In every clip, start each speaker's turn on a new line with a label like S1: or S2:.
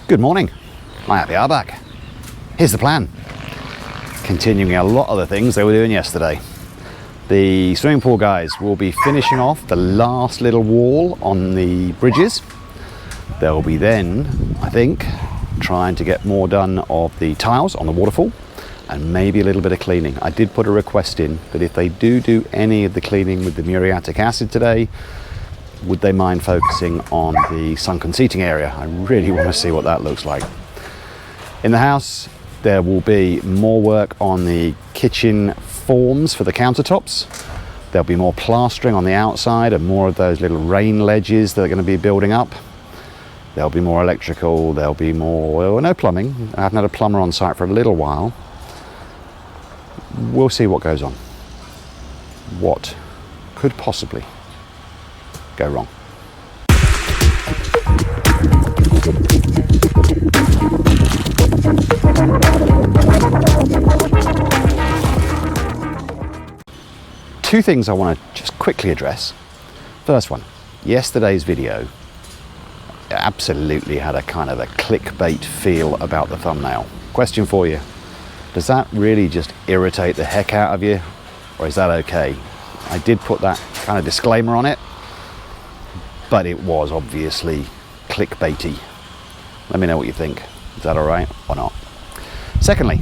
S1: Good morning, my happy hour back. Here's the plan. Continuing a lot of the things they were doing yesterday. The swimming pool guys will be finishing off the last little wall on the bridges. They'll be then, I think, trying to get more done of the tiles on the waterfall and maybe a little bit of cleaning. I did put a request in that if they do any of the cleaning with the muriatic acid today, would they mind focusing on the sunken seating area? I really want to see what that looks like. In the house, there will be more work on the kitchen forms for the countertops. There'll be more plastering on the outside and more of those little rain ledges that are going to be building up. There'll be more electrical, there'll be more, well, no plumbing. I haven't had a plumber on site for a little while. We'll see what goes on. What could possibly go wrong? Two things I want to just quickly address. First one, yesterday's video absolutely had a kind of a clickbait feel about the thumbnail. Question for you, does that really just irritate the heck out of you, or is that okay? I did put that kind of disclaimer on it, but it was obviously clickbaity. Let me know what you think. Is that all right or not? Secondly,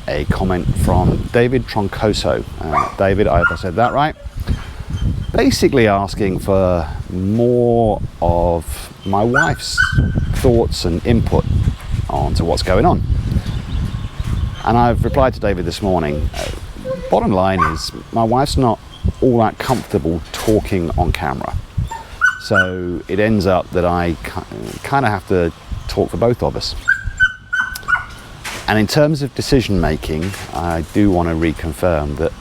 S1: a comment from David Troncoso. David, I hope I said that right. Basically asking for more of my wife's thoughts and input onto what's going on. And I've replied to David this morning. Bottom line is, my wife's not all that comfortable talking on camera. So it ends up that I kind of have to talk for both of us. And in terms of decision making, I do want to reconfirm that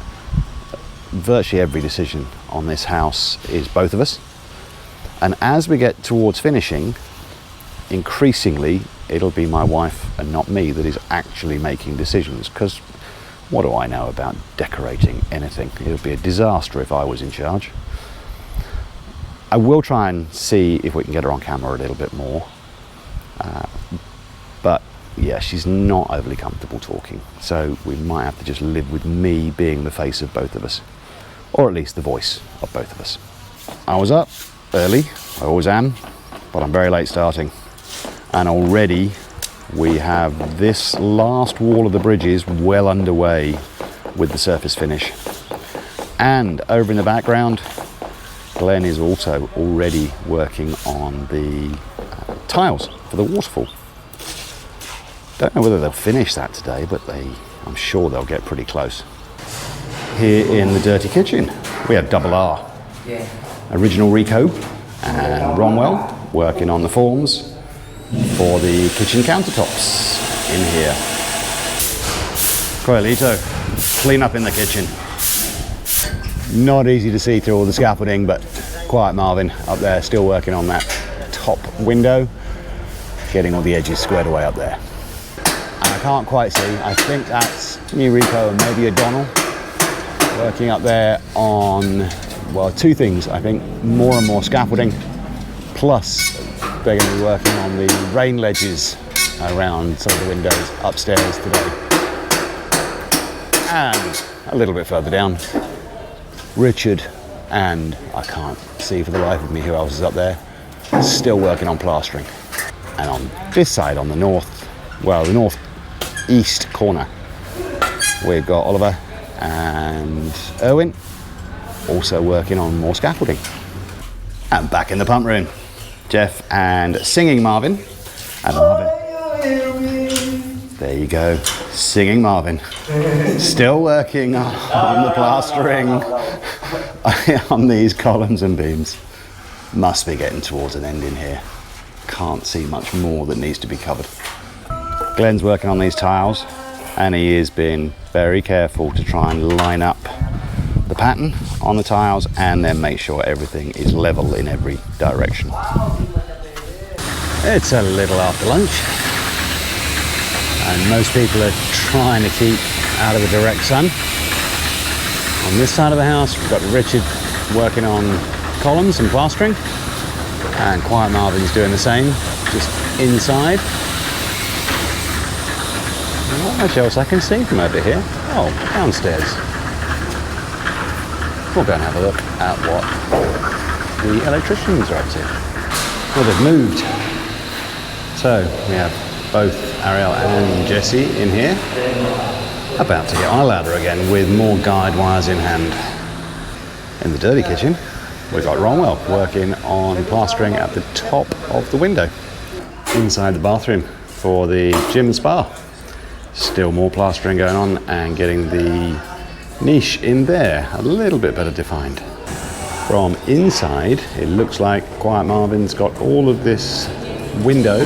S1: virtually every decision on this house is both of us. And as we get towards finishing, increasingly it'll be my wife and not me that is actually making decisions, because what do I know about decorating anything? It would be a disaster if I was in charge. I will try and see if we can get her on camera a little bit more. But yeah, she's not overly comfortable talking. So we might have to just live with me being the face of both of us. Or at least the voice of both of us. I was up early, I always am, but I'm very late starting. And already we have this last wall of the bridges well underway with the surface finish. And over in the background, Glenn is also already working on the tiles for the waterfall. Don't know whether they'll finish that today, but I'm sure they'll get pretty close. Here in the dirty kitchen, we have Double R. Original Rico and Romwell working on the forms for the kitchen countertops in here. Coelito, clean up in the kitchen. Not easy to see through all the scaffolding, but Quiet Marvin up there still working on that top window, getting all the edges squared away up there. And I can't quite see, I think that's New Rico and maybe O'Donnell working up there on, well, two things. I think more and more scaffolding, plus they're going to be working on the rain ledges around some of the windows upstairs today. And a little bit further down, Richard, and I can't see for the life of me who else is up there, still working on plastering. And on this side, on the north, well, the northeast corner, we've got Oliver and Erwin also working on more scaffolding. And back in the pump room, Jeff and Singing Marvin and Marvin. There you go, Singing Marvin. Still working on the plastering on these columns and beams. Must be getting towards an end in here. Can't see much more that needs to be covered. Glenn's working on these tiles, and he is being very careful to try and line up the pattern on the tiles and then make sure everything is level in every direction. It's a little after lunch, and most people are trying to keep out of the direct sun. On this side of the house, we've got Richard working on columns and plastering, and Quiet Marvin's doing the same, just inside. Not much else I can see from over here. Oh, downstairs. We'll go and have a look at what the electricians are up to. Well, they've moved. So we have both Ariel and Jessie in here, about to get on a ladder again with more guide wires in hand. In the dirty kitchen, we've got Ronwell working on plastering at the top of the window. Inside the bathroom for the gym and spa, still more plastering going on and getting the niche in there a little bit better defined. From inside, it looks like Quiet Marvin's got all of this window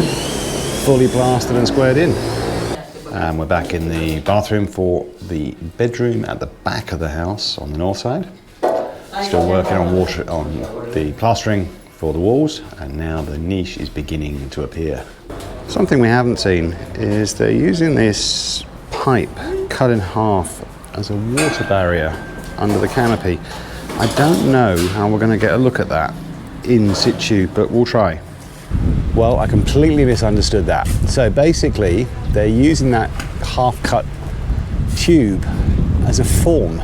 S1: fully plastered and squared in. And we're back in the bathroom for the bedroom at the back of the house on the north side. Still working on the plastering for the walls, and now the niche is beginning to appear. Something we haven't seen is they're using this pipe cut in half as a water barrier under the canopy. I don't know how we're going to get a look at that in situ, but we'll try. Well, I completely misunderstood that. So basically, they're using that half-cut tube as a form,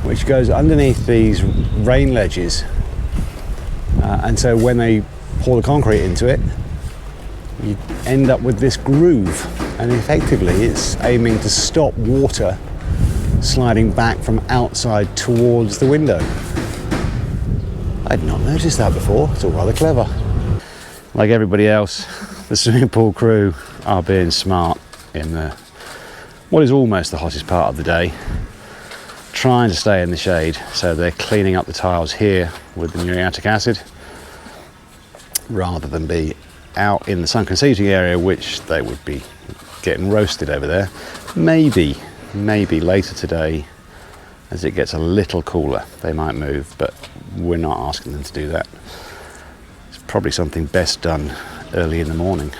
S1: which goes underneath these rain ledges. And so when they pour the concrete into it, you end up with this groove. And effectively, it's aiming to stop water sliding back from outside towards the window. I'd not noticed that before. It's all rather clever. Like everybody else, the swimming pool crew are being smart in what is almost the hottest part of the day, trying to stay in the shade. So they're cleaning up the tiles here with the muriatic acid rather than be out in the sunken seating area, which they would be getting roasted over there. Maybe later today, as it gets a little cooler, they might move, but we're not asking them to do that. It's probably something best done early in the morning.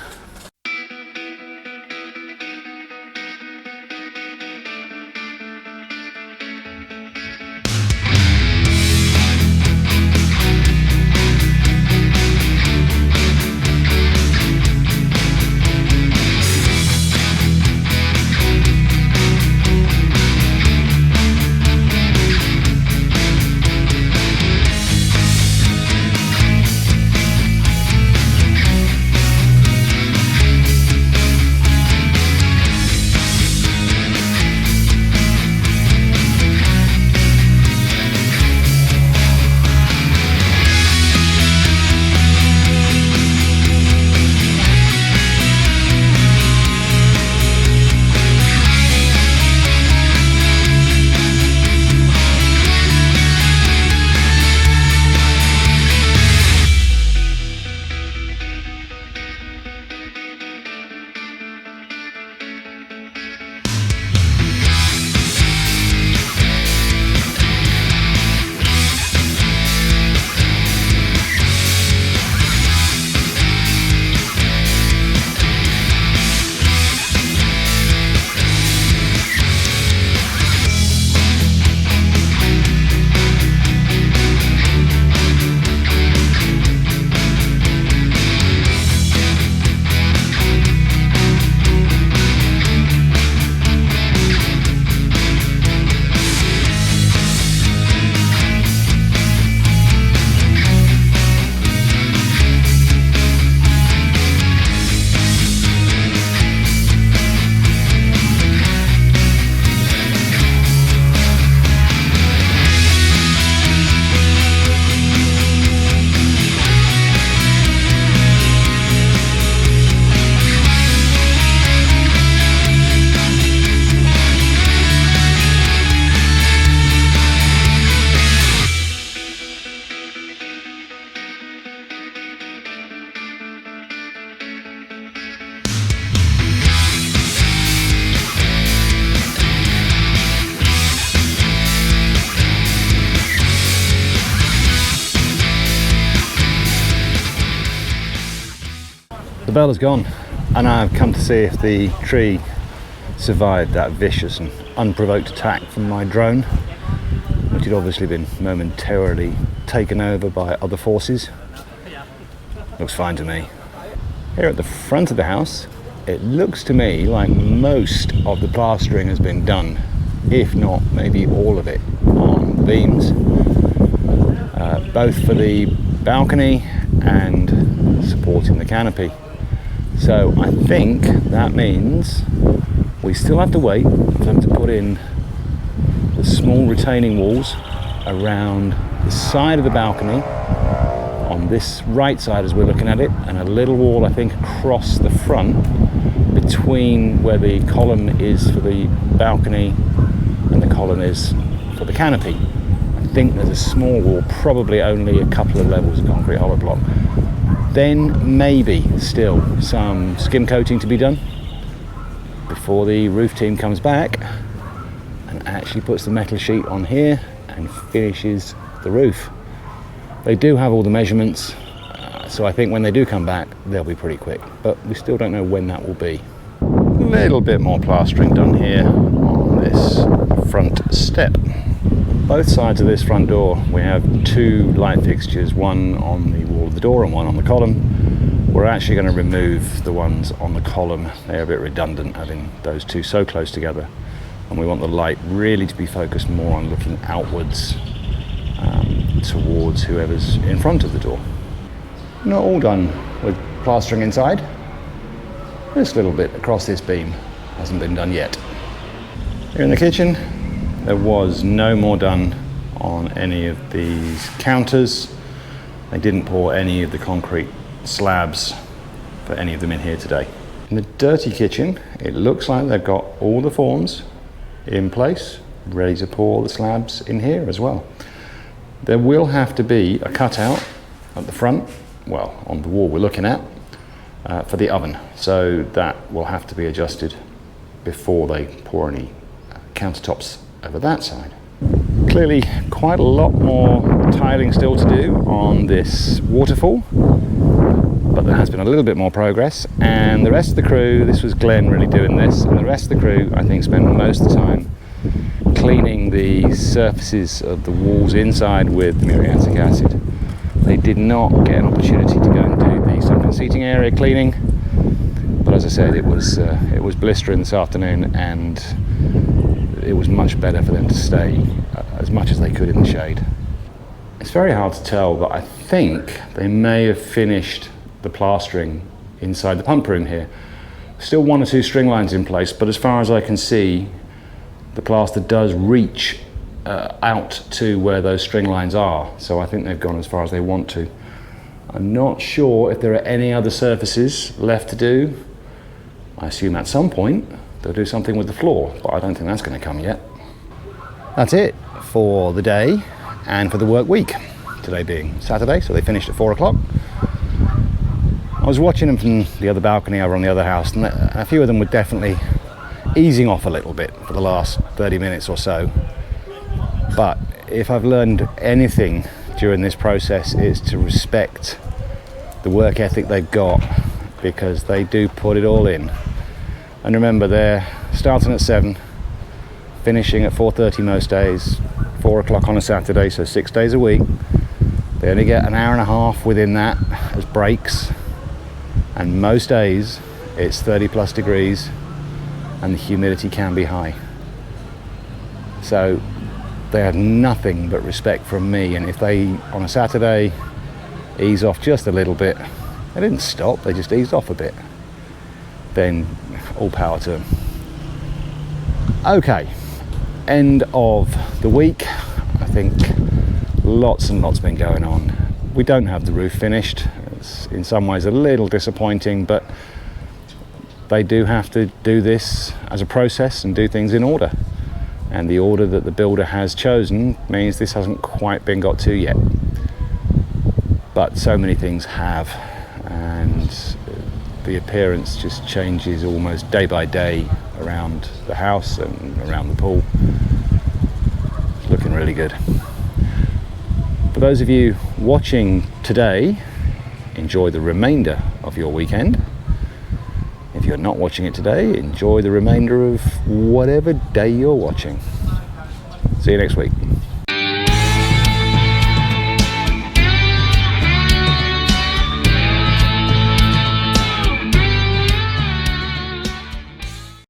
S1: The bell has gone, and I've come to see if the tree survived that vicious and unprovoked attack from my drone, which had obviously been momentarily taken over by other forces. Looks fine to me. Here at the front of the house,
S2: it looks to me like most of the plastering has been done, if not maybe all of it, on the beams, both for the balcony and supporting the canopy. So I think that means we still have to wait for them to put in the small retaining walls around the side of the balcony on this right side as we're looking at it, and a little wall I think across the front between where the column is for the balcony and the column is for the canopy. I think there's a small wall, probably only a couple of levels of concrete hollow block. Then maybe still some skim coating to be done before the roof team comes back and actually puts the metal sheet on here and finishes the roof. They do have all the measurements, so I think when they do come back they'll be pretty quick, but we still don't know when that will be. A little bit more plastering done here on this front step. Both sides of this front door we have two light fixtures, one on the wall of the door and one on the column. We're actually going to remove the ones on the column. They're a bit redundant having those two so close together, and we want the light really to be focused more on looking outwards towards whoever's in front of the door. Not all done with plastering inside. This little bit across this beam hasn't been done yet. Here in the kitchen, there was no more done on any of these counters. They didn't pour any of the concrete slabs for any of them in here today. In the dirty kitchen, it looks like they've got all the forms in place, ready to pour the slabs in here as well. There will have to be a cutout at the front, well, on the wall we're looking at, for the oven. So that will have to be adjusted before they pour any countertops over that side. Clearly quite a lot more tiling still to do on this waterfall, but there has been a little bit more progress, and the rest of the crew, this was Glenn really doing this, and the rest of the crew I think spent most of the time cleaning the surfaces of the walls inside with the muriatic acid. They did not get an opportunity to go and do the sunken seating area cleaning, but as I said, it was blistering this afternoon, and it was much better for them to stay as much as they could in the shade. It's very hard to tell, but I think they may have finished the plastering inside the pump room here. Still one or two string lines in place, but as far as I can see, the plaster does reach out to where those string lines are, so I think they've gone as far as they want to. I'm not sure if there are any other surfaces left to do. I assume at some point they'll do something with the floor, but I don't think that's going to come yet. That's it for the day and for the work week, today being Saturday, so they finished at 4 o'clock. I was watching them from the other balcony over on the other house, and a few of them were definitely easing off a little bit for the last 30 minutes or so. But if I've learned anything during this process, it's to respect the work ethic they've got, because they do put it all in. And remember, they're starting at 7, finishing at 4:30 most days, 4 o'clock on a Saturday, so 6 days a week. They only get an hour and a half within that as breaks, and most days it's 30 plus degrees and the humidity can be high. So they had nothing but respect from me, and if they on a Saturday ease off just a little bit, they didn't stop, they just eased off a bit, then all power to them. Okay, end of the week. I think lots and lots been going on. We don't have the roof finished. It's in some ways a little disappointing, but they do have to do this as a process and do things in order. And the order that the builder has chosen means this hasn't quite been got to yet. But so many things have, and the appearance just changes almost day by day around the house and around the pool. It's looking really good. For those of you watching today, enjoy the remainder of your weekend. If you're not watching it today, enjoy the remainder of whatever day you're watching. See you next week.